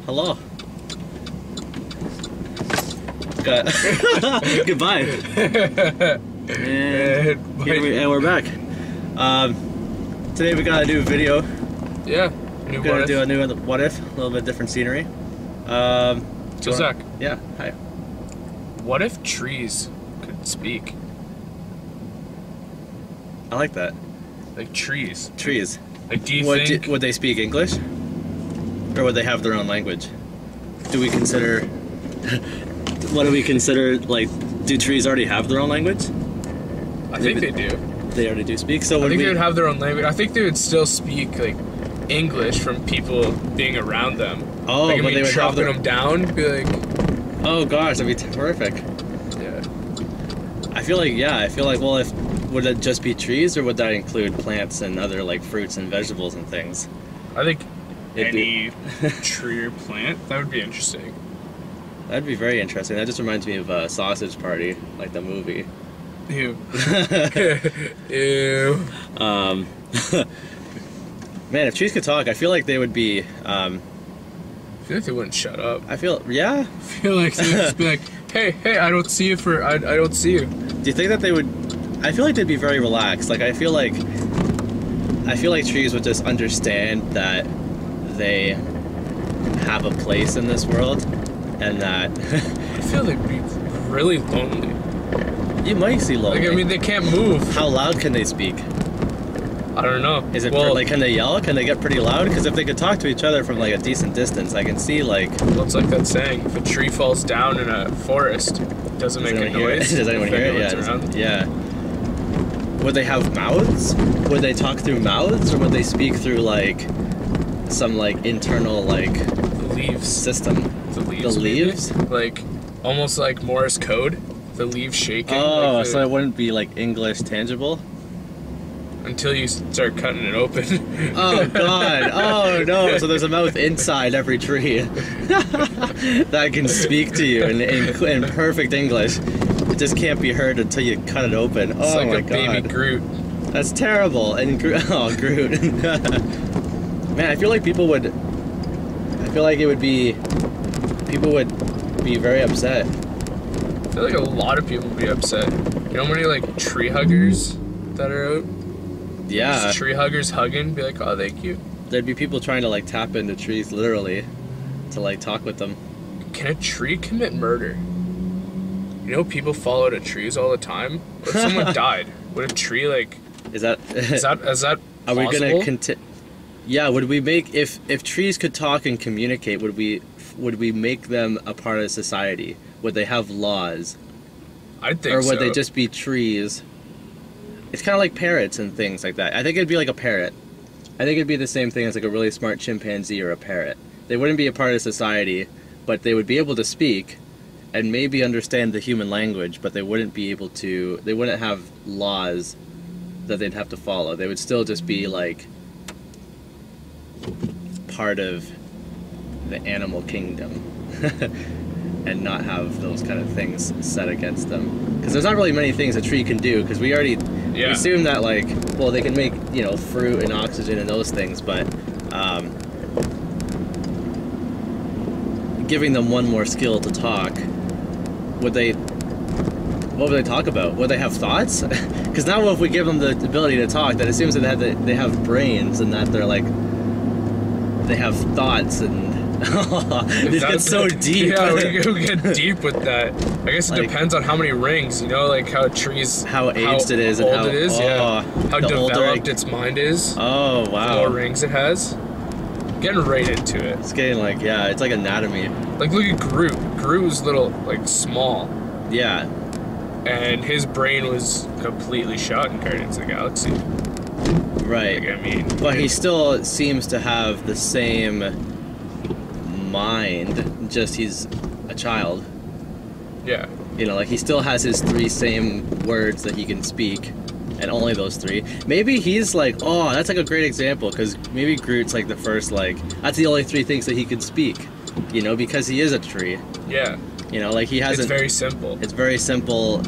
Hello. Goodbye. And we're back. Today we got a new video. Yeah. We're gonna do a new what if, a little bit different scenery. So Zach. Yeah. Hi. What if trees could speak? I like that. Like trees. Trees. Like, do you think would they speak English, or would they have their own language? Do we consider? What do we consider? Like, do trees already have their own language? I think they do. They already do speak. So I think they would have their own language. I think they would still speak like English from people being around them. Oh, like, but they would chopping them down. Be like, oh gosh, that'd be terrific. Yeah. I feel like well, would it just be trees, or would that include plants and other like fruits and vegetables and things? I think any tree or plant, that would be interesting. That'd be very interesting. That just reminds me of Sausage Party, like the movie. Ew. Ew. Man, if trees could talk, I feel like they would be. I feel like they wouldn't shut up. I feel like they would just be like, hey, I don't see you I don't see you. Do you think that they would? I feel like they'd be very relaxed. Like I feel like trees would just understand that they have a place in this world, and that. I feel they'd be really lonely. You might see lonely. Like, I mean, they can't move. How loud can they speak? I don't know. Is it like, can they yell? Can they get pretty loud? Because if they could talk to each other from like a decent distance, I can see like. Well, it's like that saying: if a tree falls down in a forest, it doesn't make a noise. Does anyone hear it? Yeah. Would they have mouths? Would they talk through mouths, or would they speak through like some like internal like the leaves system? The leaves. Like almost like Morse code. The leaves shaking. Oh, like so it wouldn't be like English tangible? Until you start cutting it open. Oh god. Oh no. So there's a mouth inside every tree that can speak to you in perfect English. It just can't be heard until you cut it open. It's oh like my a god. baby Groot. That's terrible. And Groot. Man, I feel like people would be very upset. I feel like a lot of people would be upset. You know how many like tree huggers that are out? Yeah. Just tree huggers hugging, be like, oh, thank you. There'd be people trying to like tap into trees literally to like talk with them. Can a tree commit murder? You know people fall out of trees all the time? What if someone died? Would a tree like is that possible? Are we gonna Yeah, would we make if trees could talk and communicate, would we make them a part of society? Would they have laws? I think so. Or would they just be trees? It's kind of like parrots and things like that. I think it'd be like a parrot. I think it'd be the same thing as like a really smart chimpanzee or a parrot. They wouldn't be a part of society, but they would be able to speak and maybe understand the human language, but they wouldn't have laws that they'd have to follow. They would still just be like part of the animal kingdom. And not have those kind of things set against them, because there's not really many things a tree can do, because we already assume that like, well, they can make, you know, fruit and oxygen and those things, but giving them one more skill to talk, what would they talk about? Would they have thoughts? Because now if we give them the ability to talk, that assumes that they have brains, and that they're like, they have thoughts, and it gets so deep. Yeah, we get deep with that. I guess it depends on how many rings, you know, like how trees, how aged it is, and how old it is, how developed its mind is. Oh wow! The more rings it has. Getting right into it. It's getting like, yeah, it's like anatomy. Like look at Groot. Groot was little, like small. Yeah. And his brain was completely shot in Guardians of the Galaxy. Right. Like, I mean, but he still seems to have the same mind, just he's a child. Yeah. You know, like he still has his 3 same words that he can speak, and only those 3. Maybe he's like, oh, that's like a great example, because maybe Groot's like the first, like, that's the only 3 things that he can speak, you know, because he is a tree. Yeah. You know, like he has. It's very simple. It's very simple,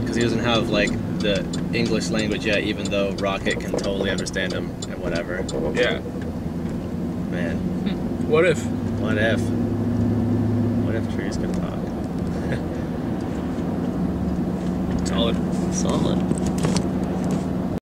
because he doesn't have like the English language yet, even though Rocket can totally understand him and whatever. Yeah. Man. What if? What if? What if trees could talk? Solid. Solid.